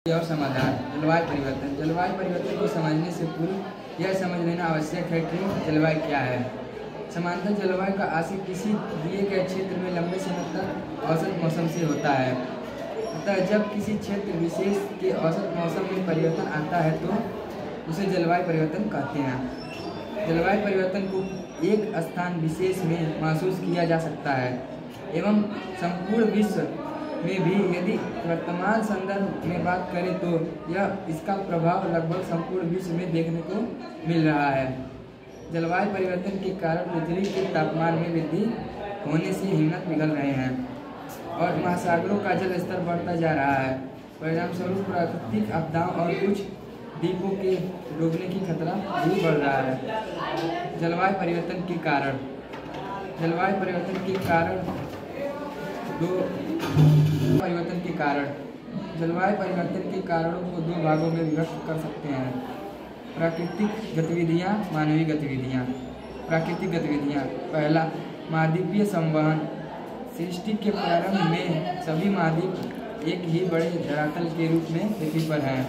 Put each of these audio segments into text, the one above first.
और समाधान। जलवायु परिवर्तन। जलवायु परिवर्तन को समझने से पूर्व यह समझ लेना आवश्यक है कि जलवायु क्या है। सामान्यतः जलवायु का आशय किसी दिए गए क्षेत्र में लंबे समय तक औसत मौसम से होता है। अतः जब किसी क्षेत्र विशेष के औसत मौसम में परिवर्तन आता है तो उसे जलवायु परिवर्तन कहते हैं। जलवायु परिवर्तन को एक स्थान विशेष में महसूस किया जा सकता है एवं संपूर्ण विश्व में भी यदि वर्तमान संदर्भ में बात करें तो इसका प्रभाव लगभग संपूर्ण विश्व में देखने को मिल रहा है। जलवायु परिवर्तन के कारण पृथ्वी के तापमान में वृद्धि होने से हिमनद पिघल रहे हैं और महासागरों का जल स्तर बढ़ता जा रहा है। परिणामस्वरूप प्राकृतिक आपदाओं और कुछ द्वीपों के डूबने की खतरा भी बढ़ रहा है। जलवायु परिवर्तन के कारण। जलवायु परिवर्तन के कारण जलवायु परिवर्तन के कारणों को दो भागों में विभक्त कर सकते हैं। प्राकृतिक गतिविधियाँ, मानवीय गतिविधियाँ। प्राकृतिक गतिविधियाँ। पहला, महाद्वीपीय संवहन। सृष्टि के प्रारंभ में सभी महाद्वीप एक ही बड़े धरातल के रूप में पृथ्वी पर हैं,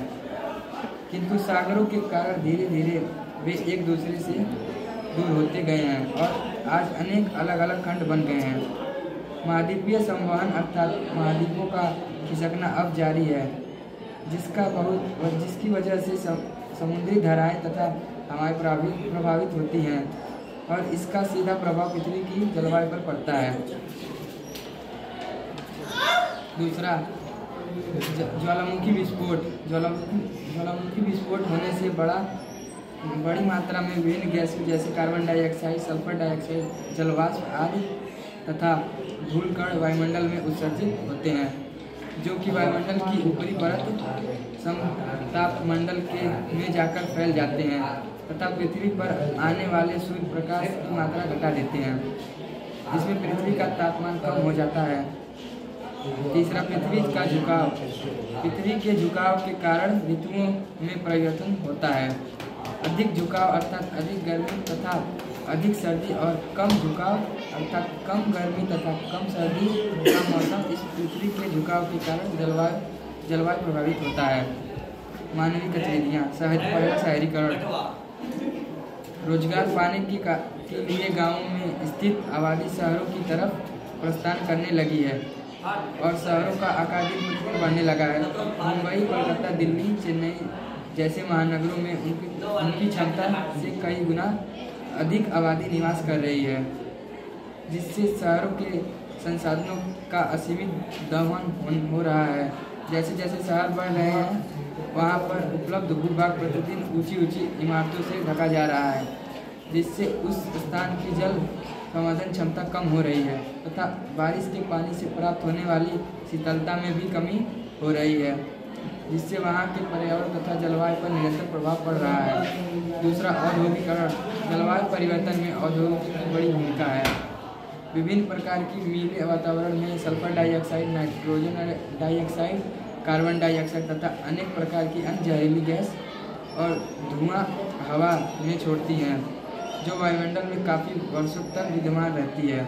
किंतु सागरों के कारण धीरे धीरे वे एक दूसरे से दूर होते गए हैं और आज अनेक अलग अलग खंड बन गए हैं। महाद्वीपीय संवहन अर्थात महाद्वीपों का खिसकना अब जारी है, जिसकी वजह से समुद्री धाराएं तथा हवाएं प्रभावित होती हैं और इसका सीधा प्रभाव पृथ्वी की जलवायु पर पड़ता है। दूसरा, ज्वालामुखी विस्फोट। ज्वालामुखी विस्फोट होने से बड़ी मात्रा में विभिन्न गैसों जैसे कार्बन डाइऑक्साइड, सल्फर डाइऑक्साइड, जलवाष्प आदि तथा धूलकण वायुमंडल में उत्सर्जित होते हैं, जो कि वायुमंडल की ऊपरी परत समतापमंडल में जाकर फैल जाते हैं तथा पृथ्वी पर आने वाले सूर्य प्रकाश की मात्रा घटा देते हैं, जिसमें पृथ्वी का तापमान कम हो जाता है। तीसरा, पृथ्वी का झुकाव। पृथ्वी के झुकाव के कारण ऋतुओं में परिवर्तन होता है। अधिक झुकाव अर्थात अधिक गर्मी तथा अधिक सर्दी और कम झुकाव अर्थात कम गर्मी तथा कम सर्दी का मौसम, इस पृथ्वी के झुकाव के कारण जलवायु प्रभावित होता है। मानवीय गतिविधियाँ। पहला, शहरीकरण। रोजगार पाने के लिए गांवों में स्थित आबादी शहरों की तरफ प्रस्थान करने लगी है और शहरों का आकार दिन प्रतिदिन बढ़ने लगा है। मुंबई, कोलकाता, दिल्ली, चेन्नई जैसे महानगरों में उनकी क्षमता से कई गुना अधिक आबादी निवास कर रही है, जिससे शहरों के संसाधनों का असीमित दोहन हो रहा है। जैसे जैसे शहर बढ़ रहे हैं वहाँ पर उपलब्ध भूभाग प्रतिदिन ऊंची इमारतों से ढका जा रहा है, जिससे उस स्थान की जल संवर्धन क्षमता कम हो रही है तथा बारिश के पानी से प्राप्त होने वाली शीतलता में भी कमी हो रही है, जिससे वहाँ के पर्यावरण तथा जलवायु पर निरंतर प्रभाव पड़ रहा है। दूसरा, औद्योगिकरण। जलवायु परिवर्तन में औद्योगिक की बड़ी भूमिका है। विभिन्न प्रकार की मिलें वातावरण में sulphur dioxide, nitrogen dioxide, carbon dioxide तथा अनेक प्रकार की अन्य जहरीली गैस और धुआं हवा में छोड़ती हैं, जो वायुमंडल में काफ़ी वर्षों तक विद्यमान रहती है।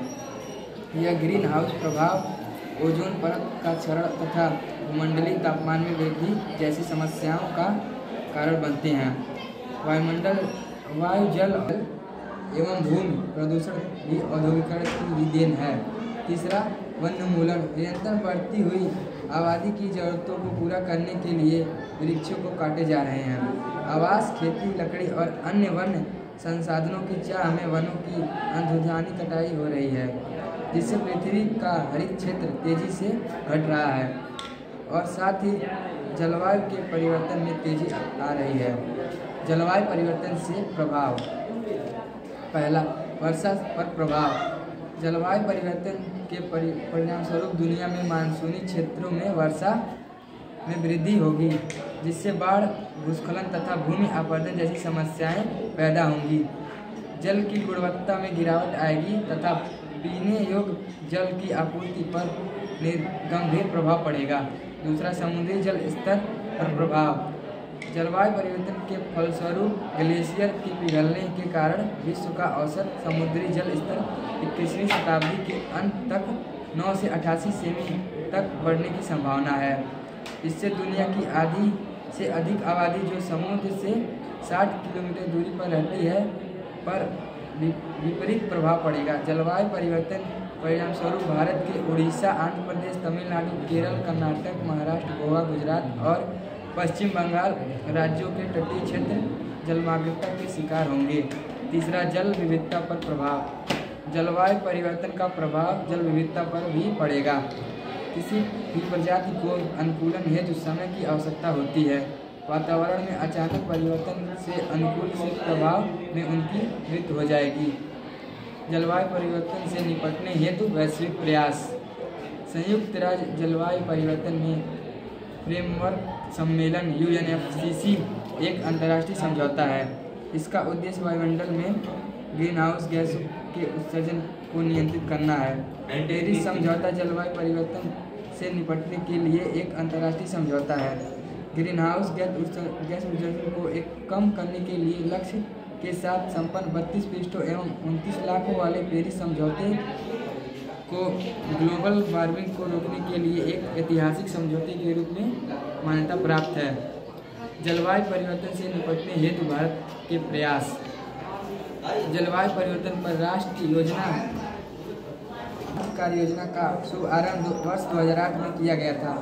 यह ग्रीन हाउस प्रभाव, ओजोन परत का क्षरण तथा भूमंडलीय तापमान में वृद्धि जैसी समस्याओं का कारण बनते हैं। वायु, जल एवं भूमि प्रदूषण भी औद्योगिकरण की देन है। तीसरा, वन्योन्मूलन। निरंतर बढ़ती हुई आबादी की जरूरतों को पूरा करने के लिए वृक्षों को काटे जा रहे हैं। आवास, खेती, लकड़ी और अन्य वन्य संसाधनों की चाह में वनों की अंधाधुंध कटाई हो रही है, जिससे पृथ्वी का हरित क्षेत्र तेजी से घट रहा है और साथ ही जलवायु के परिवर्तन में तेजी आ रही है। जलवायु परिवर्तन से प्रभाव। पहला, वर्षा पर प्रभाव। जलवायु परिवर्तन के परिणामस्वरूप दुनिया में मानसूनी क्षेत्रों में वर्षा में वृद्धि होगी, जिससे बाढ़, भूस्खलन तथा भूमि अपरदन जैसी समस्याएं पैदा होंगी। जल की गुणवत्ता में गिरावट आएगी तथा पीने योग्य जल की आपूर्ति पर गंभीर प्रभाव पड़ेगा। दूसरा, समुद्री जल स्तर पर प्रभाव। जलवायु परिवर्तन के फलस्वरूप ग्लेशियर के पिघलने के कारण विश्व का औसत समुद्री जल स्तर 21वीं शताब्दी के अंत तक 9 से 88 सेमी तक बढ़ने की संभावना है। इससे दुनिया की आधी से अधिक आबादी जो समुद्र से 60 किलोमीटर दूरी पर रहती है पर विपरीत प्रभाव पड़ेगा। जलवायु परिवर्तन परिणामस्वरूप भारत के उड़ीसा, आंध्र प्रदेश, तमिलनाडु, केरल, कर्नाटक, महाराष्ट्र, गोवा, गुजरात और पश्चिम बंगाल राज्यों के तटीय क्षेत्र जलमग्नता के शिकार होंगे। तीसरा, जल विविधता पर प्रभाव। जलवायु परिवर्तन का प्रभाव जल विविधता पर भी पड़ेगा। किसी भी प्रजाति को अनुकूलन हेतु समय की आवश्यकता होती है। वातावरण में अचानक परिवर्तन से अनुकूल से प्रभाव में उनकी मृत्यु हो जाएगी। जलवायु परिवर्तन से निपटने हेतु वैश्विक प्रयास। संयुक्त राज्य जलवायु परिवर्तन में फ्रेमवर्क सम्मेलन UNFCCC एक अंतर्राष्ट्रीय समझौता है। इसका उद्देश्य वायुमंडल में ग्रीनहाउस गैसों के उत्सर्जन को नियंत्रित करना है। पेरिस समझौता जलवायु परिवर्तन से निपटने के लिए एक अंतर्राष्ट्रीय समझौता है। ग्रीनहाउस गैस उत्सर्जन को कम करने के लिए लक्ष्य के साथ संपन्न 32 पृष्ठों एवं 29 लाखों वाले पेरिस समझौते को ग्लोबल वार्मिंग को रोकने के लिए एक ऐतिहासिक समझौते के रूप में मान्यता प्राप्त है। जलवायु परिवर्तन से निपटने हेतु भारत के प्रयास। जलवायु परिवर्तन पर राष्ट्रीय कार्य योजना का शुभारंभ वर्ष 2008 में किया गया था।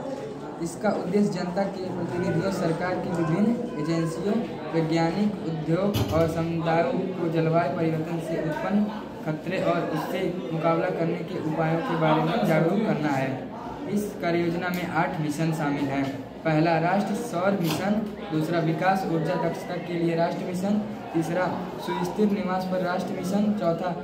इसका उद्देश्य जनता के प्रतिनिधियों, सरकार की विभिन्न एजेंसियों, वैज्ञानिक, उद्योग और समुदायों को जलवायु परिवर्तन से उत्पन्न खतरे और उससे मुकाबला करने के उपायों के बारे में जागरूक करना है। इस कार्ययोजना में 8 मिशन शामिल हैं। पहला, राष्ट्रीय सौर मिशन। दूसरा, विकास ऊर्जा दक्षता के लिए राष्ट्रीय मिशन। तीसरा, सुस्थिर निवास पर राष्ट्रीय मिशन। चौथा,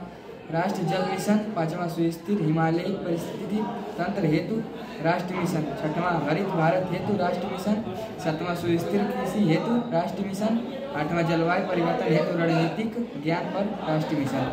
राष्ट्रीय जल मिशन। पांचवा, सुस्थिर हिमालयी परिस्थिति तंत्र हेतु राष्ट्रीय मिशन। छठवां, हरित भारत हेतु राष्ट्रीय मिशन। सातवां, सुस्थिर कृषि हेतु राष्ट्रीय मिशन। आठवां, जलवायु परिवर्तन हेतु रणनीतिक ज्ञान पर राष्ट्रीय मिशन।